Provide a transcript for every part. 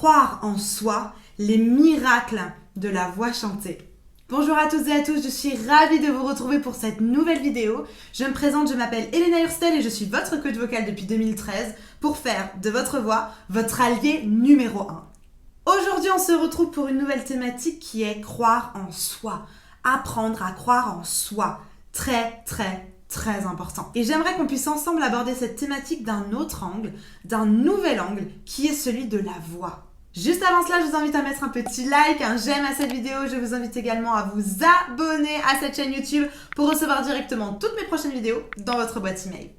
Croire en soi, les miracles de la voix chantée. Bonjour à toutes et à tous, je suis ravie de vous retrouver pour cette nouvelle vidéo. Je me présente, je m'appelle Elena Hurstel et je suis votre coach vocal depuis 2013 pour faire de votre voix votre allié numéro 1. Aujourd'hui, on se retrouve pour une nouvelle thématique qui est croire en soi. Apprendre à croire en soi. Très important. Et j'aimerais qu'on puisse ensemble aborder cette thématique d'un autre angle, d'un nouvel angle, qui est celui de la voix. Juste avant cela, je vous invite à mettre un petit like, un j'aime à cette vidéo. Je vous invite également à vous abonner à cette chaîne YouTube pour recevoir directement toutes mes prochaines vidéos dans votre boîte email.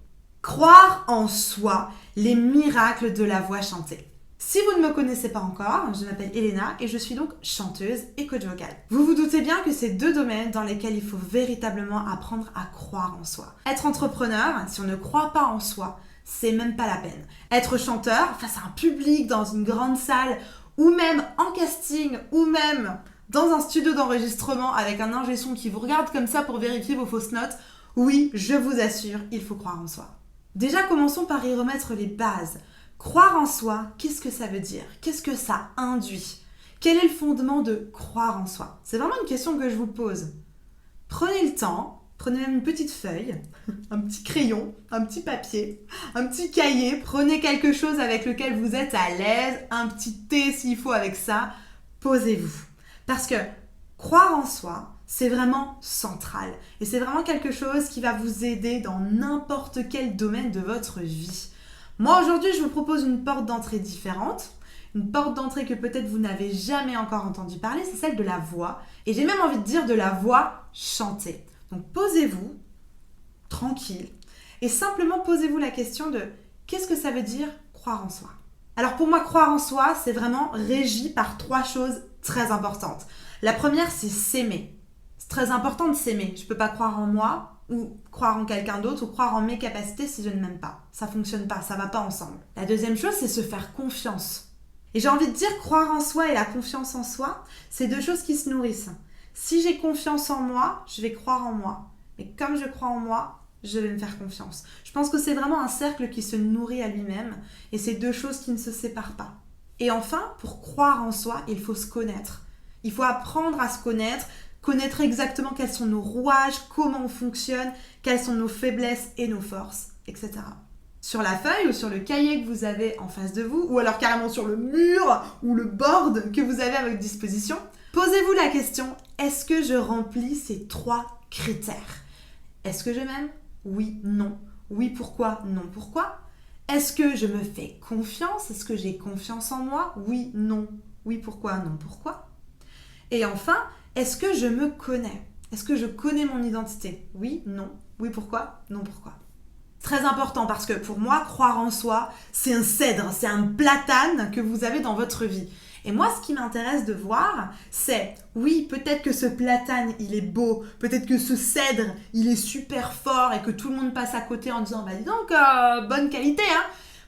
Croire en soi, les miracles de la voix chantée. Si vous ne me connaissez pas encore, je m'appelle Elena et je suis donc chanteuse et coach vocal. Vous vous doutez bien que c'est deux domaines dans lesquels il faut véritablement apprendre à croire en soi. Être entrepreneur, si on ne croit pas en soi, c'est même pas la peine. Être chanteur face à un public dans une grande salle ou même en casting ou même dans un studio d'enregistrement avec un ingé son qui vous regarde comme ça pour vérifier vos fausses notes, oui, je vous assure, il faut croire en soi. Déjà, commençons par y remettre les bases. Croire en soi, qu'est-ce que ça veut dire? Qu'est-ce que ça induit? Quel est le fondement de croire en soi? C'est vraiment une question que je vous pose. Prenez le temps, prenez même une petite feuille, un petit crayon, un petit papier, un petit cahier. Prenez quelque chose avec lequel vous êtes à l'aise, un petit thé s'il faut avec ça. Posez-vous. Parce que croire en soi, c'est vraiment central. Et c'est vraiment quelque chose qui va vous aider dans n'importe quel domaine de votre vie. Moi, aujourd'hui, je vous propose une porte d'entrée différente. Une porte d'entrée que peut-être vous n'avez jamais encore entendu parler, c'est celle de la voix. Et j'ai même envie de dire de la voix chantée. Donc, posez-vous, tranquille, et simplement posez-vous la question de qu'est-ce que ça veut dire croire en soi? Alors, pour moi, croire en soi, c'est vraiment régi par trois choses très importantes. La première, c'est s'aimer. C'est très important de s'aimer. Je ne peux pas croire en moi, ou croire en quelqu'un d'autre, ou croire en mes capacités si je ne m'aime pas. Ça fonctionne pas, ça va pas ensemble. La deuxième chose, c'est se faire confiance. Et j'ai envie de dire, croire en soi et la confiance en soi, c'est deux choses qui se nourrissent. Si j'ai confiance en moi, je vais croire en moi. Et comme je crois en moi, je vais me faire confiance. Je pense que c'est vraiment un cercle qui se nourrit à lui-même, et c'est deux choses qui ne se séparent pas. Et enfin, pour croire en soi, il faut se connaître. Il faut apprendre à se connaître exactement quels sont nos rouages, comment on fonctionne, quelles sont nos faiblesses et nos forces, etc. Sur la feuille ou sur le cahier que vous avez en face de vous, ou alors carrément sur le mur ou le board que vous avez à votre disposition, posez-vous la question, est-ce que je remplis ces trois critères? Est-ce que je m'aime? Oui, non. Oui, pourquoi? Non, pourquoi? Est-ce que je me fais confiance? Est-ce que j'ai confiance en moi? Oui, non. Oui, pourquoi? Non, pourquoi? Et enfin, est-ce que je me connais? Est-ce que je connais mon identité? Oui, non. Oui, pourquoi? Non, pourquoi? Très important parce que pour moi, croire en soi, c'est un cèdre, c'est un platane que vous avez dans votre vie. Et moi, ce qui m'intéresse de voir, c'est, oui, peut-être que ce platane, il est beau, peut-être que ce cèdre, il est super fort et que tout le monde passe à côté en disant, bah dis donc, bonne qualité, hein.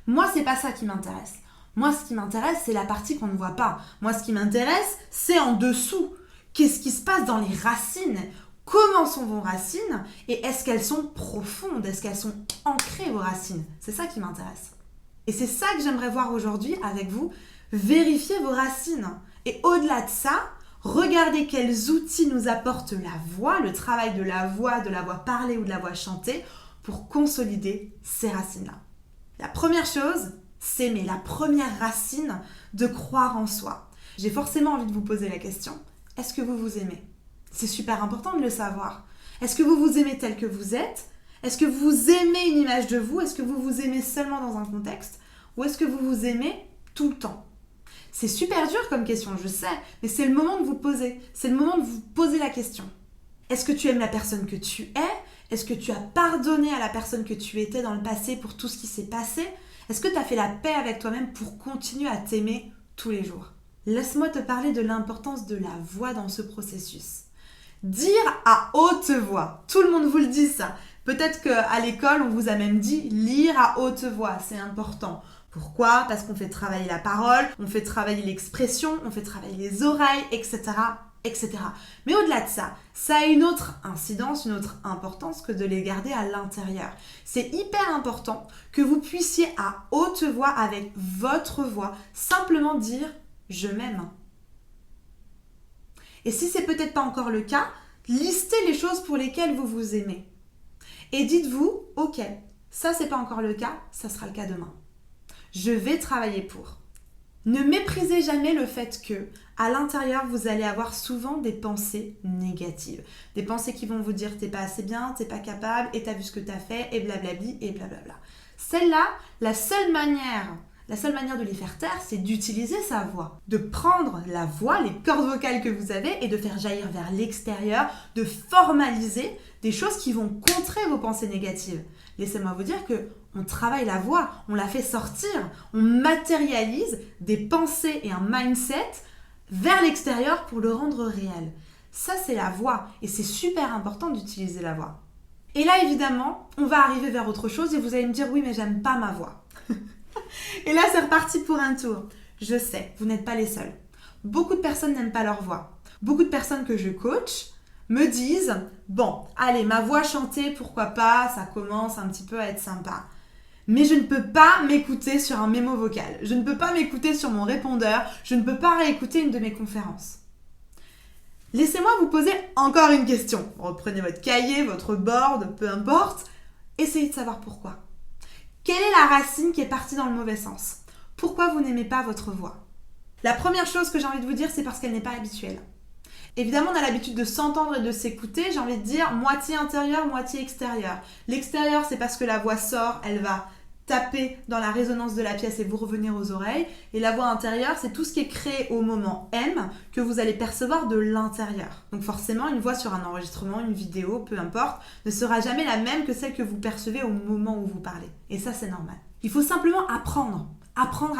Moi, c'est pas ça qui m'intéresse. Moi, ce qui m'intéresse, c'est la partie qu'on ne voit pas. Moi, ce qui m'intéresse, c'est en dessous. Qu'est-ce qui se passe dans les racines? Comment sont vos racines? Et est-ce qu'elles sont profondes? Est-ce qu'elles sont ancrées, vos racines? C'est ça qui m'intéresse. Et c'est ça que j'aimerais voir aujourd'hui avec vous. Vérifiez vos racines. Et au-delà de ça, regardez quels outils nous apporte la voix, le travail de la voix parlée ou de la voix chantée, pour consolider ces racines-là. La première chose, s'aimer, la première racine de croire en soi. J'ai forcément envie de vous poser la question, est-ce que vous vous aimez? C'est super important de le savoir. Est-ce que vous vous aimez tel que vous êtes? Est-ce que vous aimez une image de vous? Est-ce que vous vous aimez seulement dans un contexte? Ou est-ce que vous vous aimez tout le temps? C'est super dur comme question, je sais, mais c'est le moment de vous poser. C'est le moment de vous poser la question. Est-ce que tu aimes la personne que tu es? Est-ce que tu as pardonné à la personne que tu étais dans le passé pour tout ce qui s'est passé? Est-ce que tu as fait la paix avec toi-même pour continuer à t'aimer tous les jours? Laisse-moi te parler de l'importance de la voix dans ce processus. Dire à haute voix. Tout le monde vous le dit ça. Peut-être qu'à l'école, on vous a même dit lire à haute voix. C'est important. Pourquoi? Parce qu'on fait travailler la parole, on fait travailler l'expression, on fait travailler les oreilles, etc. etc. Mais au-delà de ça, ça a une autre incidence, une autre importance que de les garder à l'intérieur. C'est hyper important que vous puissiez à haute voix, avec votre voix, simplement dire « je m'aime ». Et si c'est peut-être pas encore le cas, listez les choses pour lesquelles vous vous aimez. Et dites-vous « ok, ça c'est pas encore le cas, ça sera le cas demain. Je vais travailler pour ». Ne méprisez jamais le fait que, à l'intérieur, vous allez avoir souvent des pensées négatives. Des pensées qui vont vous dire t'es pas assez bien, t'es pas capable, et t'as vu ce que t'as fait, et blablabli, et blablabla. Celles-là, la seule manière de les faire taire, c'est d'utiliser sa voix. De prendre la voix, les cordes vocales que vous avez, et de faire jaillir vers l'extérieur, de formaliser des choses qui vont contrer vos pensées négatives. Laissez-moi vous dire que on travaille la voix, on la fait sortir, on matérialise des pensées et un mindset vers l'extérieur pour le rendre réel. Ça, c'est la voix et c'est super important d'utiliser la voix. Et là, évidemment, on va arriver vers autre chose et vous allez me dire « oui, mais j'aime pas ma voix ». Et là, c'est reparti pour un tour. Je sais, vous n'êtes pas les seuls. Beaucoup de personnes n'aiment pas leur voix. Beaucoup de personnes que je coach me disent « bon, allez, ma voix chantée, pourquoi pas, ça commence un petit peu à être sympa ». Mais je ne peux pas m'écouter sur un mémo vocal. Je ne peux pas m'écouter sur mon répondeur. Je ne peux pas réécouter une de mes conférences. Laissez-moi vous poser encore une question. Reprenez votre cahier, votre board, peu importe. Essayez de savoir pourquoi. Quelle est la racine qui est partie dans le mauvais sens? Pourquoi vous n'aimez pas votre voix? La première chose que j'ai envie de vous dire, c'est parce qu'elle n'est pas habituelle. Évidemment, on a l'habitude de s'entendre et de s'écouter. J'ai envie de dire moitié intérieur, moitié extérieur. L'extérieur, c'est parce que la voix sort, elle va taper dans la résonance de la pièce et vous revenir aux oreilles. Et la voix intérieure, c'est tout ce qui est créé au moment M que vous allez percevoir de l'intérieur. Donc forcément, une voix sur un enregistrement, une vidéo, peu importe, ne sera jamais la même que celle que vous percevez au moment où vous parlez. Et ça, c'est normal. Il faut simplement apprendre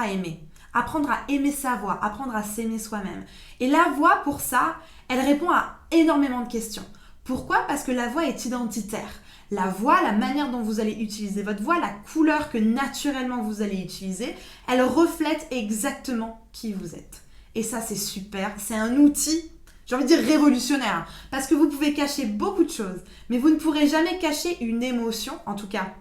à aimer. Apprendre à aimer sa voix, apprendre à s'aimer soi-même. Et la voix, pour ça, elle répond à énormément de questions. Pourquoi? Parce que la voix est identitaire. La voix, la manière dont vous allez utiliser votre voix, la couleur que naturellement vous allez utiliser, elle reflète exactement qui vous êtes. Et ça, c'est super. C'est un outil, j'ai envie de dire révolutionnaire, parce que vous pouvez cacher beaucoup de choses, mais vous ne pourrez jamais cacher une émotion, en tout cas,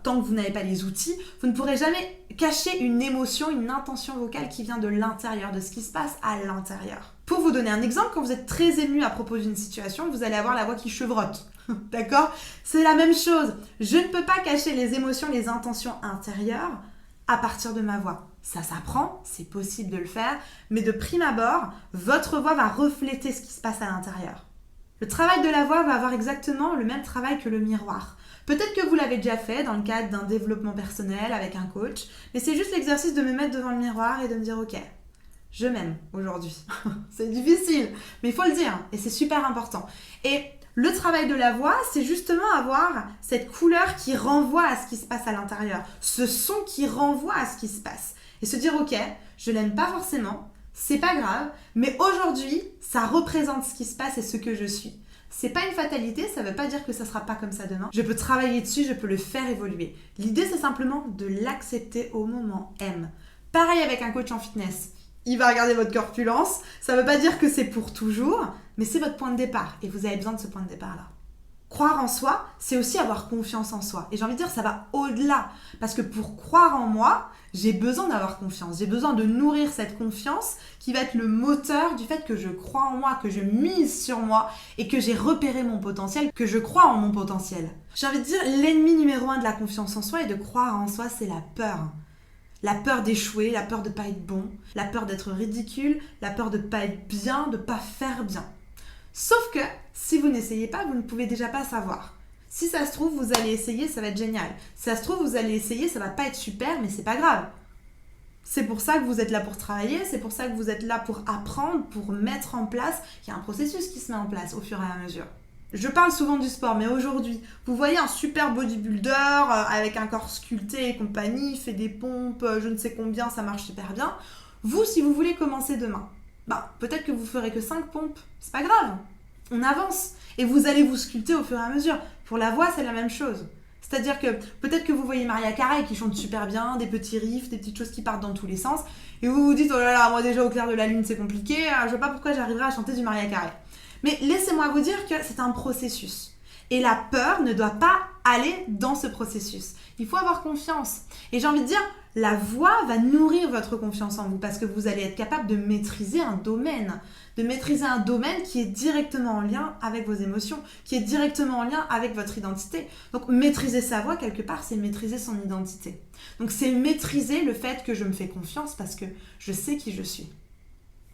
tant que vous n'avez pas les outils, vous ne pourrez jamais cacher une émotion, une intention vocale qui vient de l'intérieur, de ce qui se passe à l'intérieur. Pour vous donner un exemple, quand vous êtes très ému à propos d'une situation, vous allez avoir la voix qui chevrotte. D'accord? C'est la même chose. Je ne peux pas cacher les émotions, les intentions intérieures à partir de ma voix. Ça s'apprend, c'est possible de le faire, mais de prime abord, votre voix va refléter ce qui se passe à l'intérieur. Le travail de la voix va avoir exactement le même travail que le miroir. Peut-être que vous l'avez déjà fait dans le cadre d'un développement personnel avec un coach, mais c'est juste l'exercice de me mettre devant le miroir et de me dire « ok, je m'aime aujourd'hui ». C'est difficile, mais il faut le dire et c'est super important. Et le travail de la voix, c'est justement avoir cette couleur qui renvoie à ce qui se passe à l'intérieur, ce son qui renvoie à ce qui se passe. Et se dire « ok, je l'aime pas forcément, c'est pas grave, mais aujourd'hui, ça représente ce qui se passe et ce que je suis ». C'est pas une fatalité, ça veut pas dire que ça sera pas comme ça demain. Je peux travailler dessus, je peux le faire évoluer. L'idée, c'est simplement de l'accepter au moment M. Pareil avec un coach en fitness. Il va regarder votre corpulence, ça veut pas dire que c'est pour toujours, mais c'est votre point de départ et vous avez besoin de ce point de départ-là. Croire en soi, c'est aussi avoir confiance en soi. Et j'ai envie de dire, ça va au-delà. Parce que pour croire en moi, j'ai besoin d'avoir confiance. J'ai besoin de nourrir cette confiance qui va être le moteur du fait que je crois en moi, que je mise sur moi et que j'ai repéré mon potentiel, que je crois en mon potentiel. J'ai envie de dire, l'ennemi numéro 1 de la confiance en soi et de croire en soi, c'est la peur. La peur d'échouer, la peur de ne pas être bon, la peur d'être ridicule, la peur de ne pas être bien, de ne pas faire bien. Sauf que, si vous n'essayez pas, vous ne pouvez déjà pas savoir. Si ça se trouve, vous allez essayer, ça va être génial. Si ça se trouve, vous allez essayer, ça va pas être super, mais c'est pas grave. C'est pour ça que vous êtes là pour travailler, c'est pour ça que vous êtes là pour apprendre, pour mettre en place. Il y a un processus qui se met en place au fur et à mesure. Je parle souvent du sport, mais aujourd'hui, vous voyez un super bodybuilder avec un corps sculpté et compagnie, fait des pompes, je ne sais combien, ça marche super bien. Vous, si vous voulez commencer demain, peut-être que vous ferez que 5 pompes, c'est pas grave. On avance et vous allez vous sculpter au fur et à mesure. Pour la voix, c'est la même chose. C'est-à-dire que peut-être que vous voyez Maria Carey qui chante super bien, des petits riffs, des petites choses qui partent dans tous les sens, et vous vous dites oh là là, moi déjà au clair de la lune c'est compliqué, je vois pas pourquoi j'arriverai à chanter du Maria Carey. Mais laissez-moi vous dire que c'est un processus. Et la peur ne doit pas aller dans ce processus. Il faut avoir confiance. Et j'ai envie de dire, la voix va nourrir votre confiance en vous parce que vous allez être capable de maîtriser un domaine. De maîtriser un domaine qui est directement en lien avec vos émotions, qui est directement en lien avec votre identité. Donc maîtriser sa voix, quelque part, c'est maîtriser son identité. Donc c'est maîtriser le fait que je me fais confiance parce que je sais qui je suis.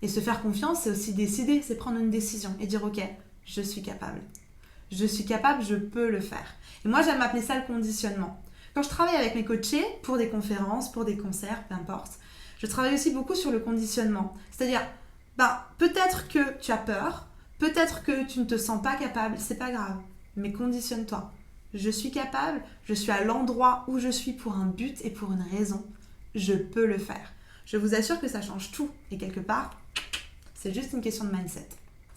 Et se faire confiance, c'est aussi décider, c'est prendre une décision et dire ok, je suis capable. Je suis capable, je peux le faire. Et moi, j'aime appeler ça le conditionnement. Quand je travaille avec mes coachés, pour des conférences, pour des concerts, peu importe, je travaille aussi beaucoup sur le conditionnement. C'est-à-dire, peut-être que tu as peur, peut-être que tu ne te sens pas capable, c'est pas grave, mais conditionne-toi. Je suis capable, je suis à l'endroit où je suis pour un but et pour une raison. Je peux le faire. Je vous assure que ça change tout. Et quelque part, c'est juste une question de mindset.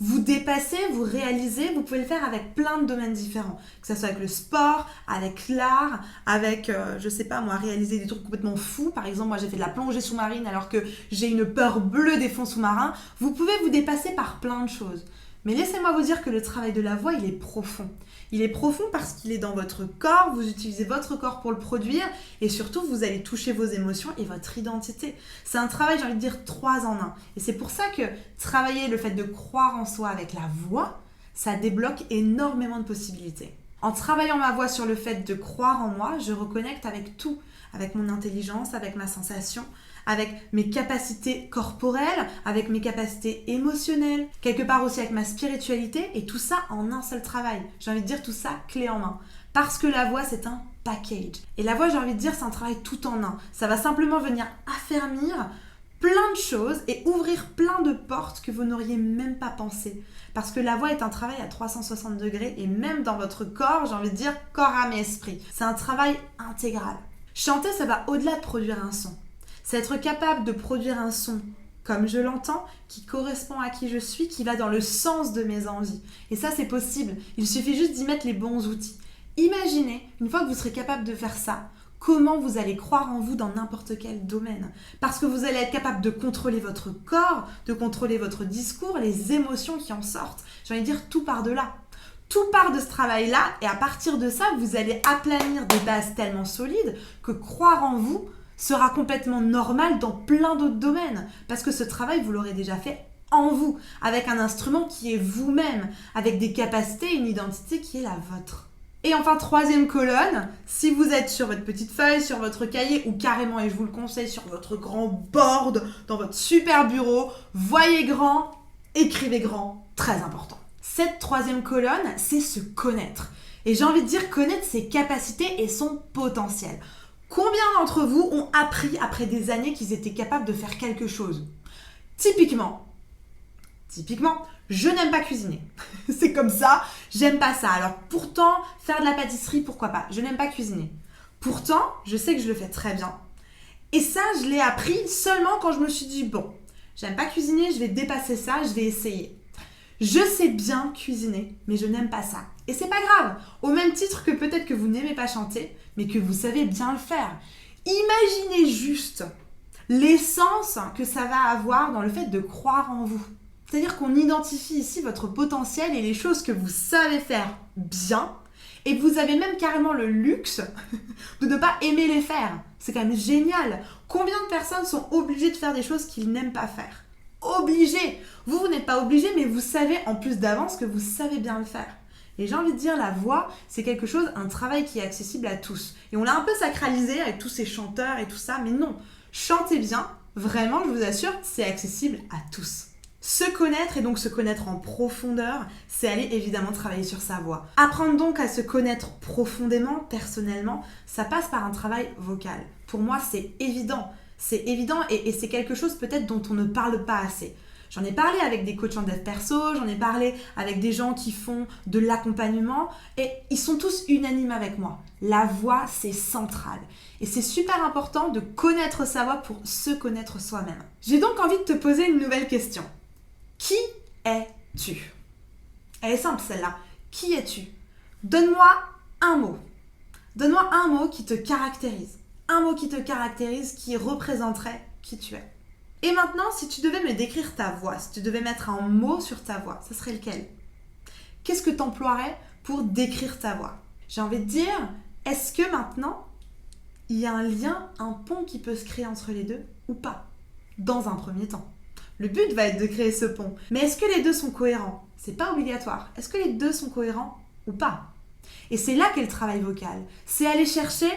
Vous dépassez, vous réalisez, vous pouvez le faire avec plein de domaines différents. Que ce soit avec le sport, avec l'art, avec, réaliser des trucs complètement fous. Par exemple, moi j'ai fait de la plongée sous-marine alors que j'ai une peur bleue des fonds sous-marins. Vous pouvez vous dépasser par plein de choses. Mais laissez-moi vous dire que le travail de la voix, il est profond. Il est profond parce qu'il est dans votre corps, vous utilisez votre corps pour le produire et surtout, vous allez toucher vos émotions et votre identité. C'est un travail, j'ai envie de dire, 3 en 1. Et c'est pour ça que travailler le fait de croire en soi avec la voix, ça débloque énormément de possibilités. En travaillant ma voix sur le fait de croire en moi, je reconnecte avec tout, avec mon intelligence, avec ma sensation, avec mes capacités corporelles, avec mes capacités émotionnelles, quelque part aussi avec ma spiritualité, et tout ça en un seul travail. J'ai envie de dire tout ça clé en main. Parce que la voix, c'est un package. Et la voix, j'ai envie de dire, c'est un travail tout en un. Ça va simplement venir affermir plein de choses et ouvrir plein de portes que vous n'auriez même pas pensé. Parce que la voix est un travail à 360 degrés et même dans votre corps, j'ai envie de dire corps, âme et esprit. C'est un travail intégral. Chanter, ça va au-delà de produire un son. C'est être capable de produire un son comme je l'entends, qui correspond à qui je suis, qui va dans le sens de mes envies. Et ça, c'est possible. Il suffit juste d'y mettre les bons outils. Imaginez, une fois que vous serez capable de faire ça, comment vous allez croire en vous dans n'importe quel domaine. Parce que vous allez être capable de contrôler votre corps, de contrôler votre discours, les émotions qui en sortent. J'ai envie de dire tout part de là. Tout part de ce travail-là et à partir de ça, vous allez aplanir des bases tellement solides que croire en vous sera complètement normal dans plein d'autres domaines. Parce que ce travail, vous l'aurez déjà fait en vous, avec un instrument qui est vous-même, avec des capacités, une identité qui est la vôtre. Et enfin, 3e colonne, si vous êtes sur votre petite feuille, sur votre cahier ou carrément, et je vous le conseille, sur votre grand board, dans votre super bureau, voyez grand, écrivez grand, très important. Cette 3e colonne, c'est se connaître. Et j'ai envie de dire connaître ses capacités et son potentiel. Combien d'entre vous ont appris après des années qu'ils étaient capables de faire quelque chose ? Typiquement, je n'aime pas cuisiner. C'est comme ça, j'aime pas ça. Alors pourtant, faire de la pâtisserie, pourquoi pas ? Je n'aime pas cuisiner. Pourtant, je sais que je le fais très bien. Et ça, je l'ai appris seulement quand je me suis dit, bon, j'aime pas cuisiner, je vais dépasser ça, je vais essayer. Je sais bien cuisiner, mais je n'aime pas ça. Et c'est pas grave. Au même titre que peut-être que vous n'aimez pas chanter, mais que vous savez bien le faire. Imaginez juste l'essence que ça va avoir dans le fait de croire en vous. C'est-à-dire qu'on identifie ici votre potentiel et les choses que vous savez faire bien et que vous avez même carrément le luxe de ne pas aimer les faire. C'est quand même génial. Combien de personnes sont obligées de faire des choses qu'ils n'aiment pas faire ? Obligées. Vous n'êtes pas obligé, mais vous savez en plus d'avance que vous savez bien le faire. Et j'ai envie de dire, la voix, c'est quelque chose, un travail qui est accessible à tous. Et on l'a un peu sacralisé avec tous ces chanteurs et tout ça, mais non. Chantez bien, vraiment, je vous assure, c'est accessible à tous. Se connaître et donc se connaître en profondeur, c'est aller évidemment travailler sur sa voix. Apprendre donc à se connaître profondément, personnellement, ça passe par un travail vocal. Pour moi, c'est évident. C'est évident et c'est quelque chose peut-être dont on ne parle pas assez. J'en ai parlé avec des coachs en dev perso, j'en ai parlé avec des gens qui font de l'accompagnement et ils sont tous unanimes avec moi. La voix, c'est central. Et c'est super important de connaître sa voix pour se connaître soi-même. J'ai donc envie de te poser une nouvelle question. Qui es-tu ? Elle est simple celle-là. Qui es-tu ? Donne-moi un mot. Donne-moi un mot qui te caractérise. Un mot qui te caractérise, qui représenterait qui tu es. Et maintenant, si tu devais me décrire ta voix, si tu devais mettre un mot sur ta voix, ce serait lequel? Qu'est-ce que tu emploierais pour décrire ta voix? J'ai envie de dire, est-ce que maintenant, il y a un lien, un pont qui peut se créer entre les deux ou pas? Dans un premier temps. Le but va être de créer ce pont. Mais est-ce que les deux sont cohérents? C'est pas obligatoire. Est-ce que les deux sont cohérents ou pas? Et c'est là qu'est le travail vocal. C'est aller chercher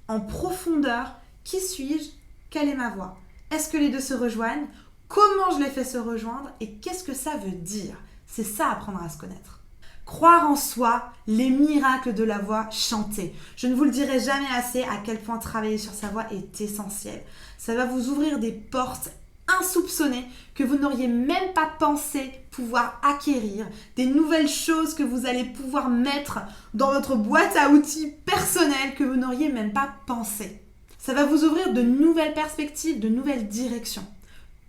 en profondeur qui suis-je, quelle est ma voix? Est-ce que les deux se rejoignent? Comment je les fais se rejoindre? Et qu'est-ce que ça veut dire? C'est ça, apprendre à se connaître. Croire en soi, les miracles de la voix chantée. Je ne vous le dirai jamais assez à quel point travailler sur sa voix est essentiel. Ça va vous ouvrir des portes insoupçonnées que vous n'auriez même pas pensé pouvoir acquérir, des nouvelles choses que vous allez pouvoir mettre dans votre boîte à outils personnelle que vous n'auriez même pas pensé. Ça va vous ouvrir de nouvelles perspectives, de nouvelles directions.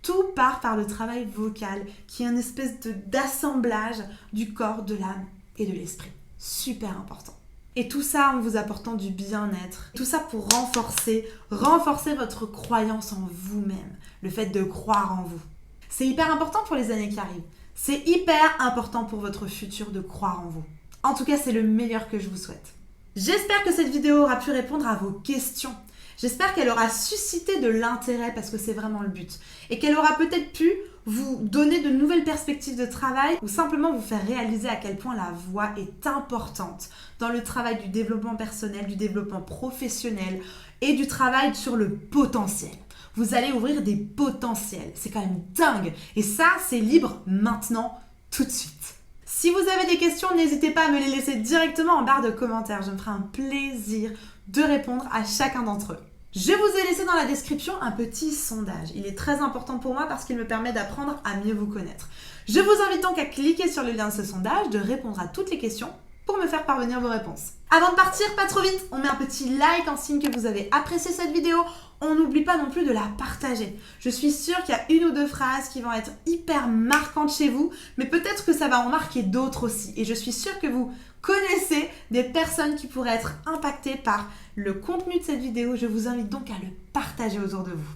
Tout part par le travail vocal, qui est une espèce d'assemblage du corps, de l'âme et de l'esprit. Super important. Et tout ça en vous apportant du bien-être. Tout ça pour renforcer votre croyance en vous-même. Le fait de croire en vous. C'est hyper important pour les années qui arrivent. C'est hyper important pour votre futur de croire en vous. En tout cas, c'est le meilleur que je vous souhaite. J'espère que cette vidéo aura pu répondre à vos questions. J'espère qu'elle aura suscité de l'intérêt parce que c'est vraiment le but. Et qu'elle aura peut-être pu vous donner de nouvelles perspectives de travail ou simplement vous faire réaliser à quel point la voix est importante dans le travail du développement personnel, du développement professionnel et du travail sur le potentiel. Vous allez ouvrir des potentiels. C'est quand même dingue. Et ça, c'est libre maintenant, tout de suite. Si vous avez des questions, n'hésitez pas à me les laisser directement en barre de commentaires. Je me ferai un plaisir de répondre à chacun d'entre eux. Je vous ai laissé dans la description un petit sondage. Il est très important pour moi parce qu'il me permet d'apprendre à mieux vous connaître. Je vous invite donc à cliquer sur le lien de ce sondage, de répondre à toutes les questions pour me faire parvenir vos réponses. Avant de partir, pas trop vite, on met un petit like en signe que vous avez apprécié cette vidéo. On n'oublie pas non plus de la partager. Je suis sûre qu'il y a une ou deux phrases qui vont être hyper marquantes chez vous, mais peut-être que ça va en marquer d'autres aussi. Et je suis sûre que vous connaissez des personnes qui pourraient être impactées par le contenu de cette vidéo. Je vous invite donc à le partager autour de vous.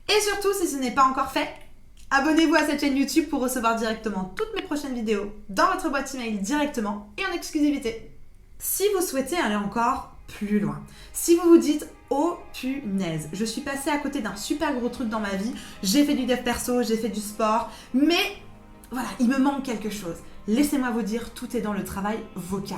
Et surtout, si ce n'est pas encore fait, abonnez-vous à cette chaîne YouTube pour recevoir directement toutes mes prochaines vidéos dans votre boîte email directement et en exclusivité. Si vous souhaitez aller encore plus loin, si vous vous dites « Oh punaise, je suis passée à côté d'un super gros truc dans ma vie, j'ai fait du dev perso, j'ai fait du sport, mais voilà, il me manque quelque chose ». Laissez-moi vous dire, tout est dans le travail vocal.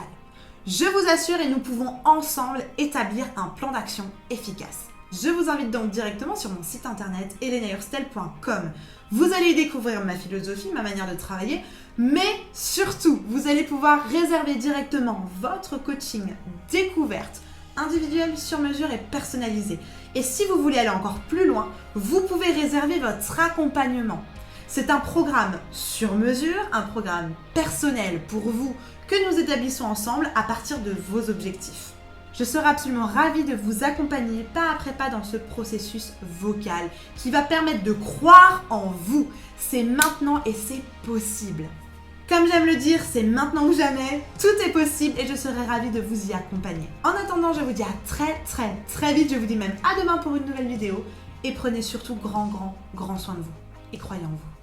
Je vous assure et nous pouvons ensemble établir un plan d'action efficace. Je vous invite donc directement sur mon site internet helenahurstel.com. Vous allez y découvrir ma philosophie, ma manière de travailler, mais surtout, vous allez pouvoir réserver directement votre coaching découverte, individuel, sur mesure et personnalisé. Et si vous voulez aller encore plus loin, vous pouvez réserver votre accompagnement. C'est un programme sur mesure, un programme personnel pour vous que nous établissons ensemble à partir de vos objectifs. Je serai absolument ravie de vous accompagner pas après pas dans ce processus vocal qui va permettre de croire en vous. C'est maintenant et c'est possible. Comme j'aime le dire, c'est maintenant ou jamais, tout est possible et je serai ravie de vous y accompagner. En attendant, je vous dis à très vite, je vous dis même à demain pour une nouvelle vidéo et prenez surtout grand soin de vous et croyez en vous.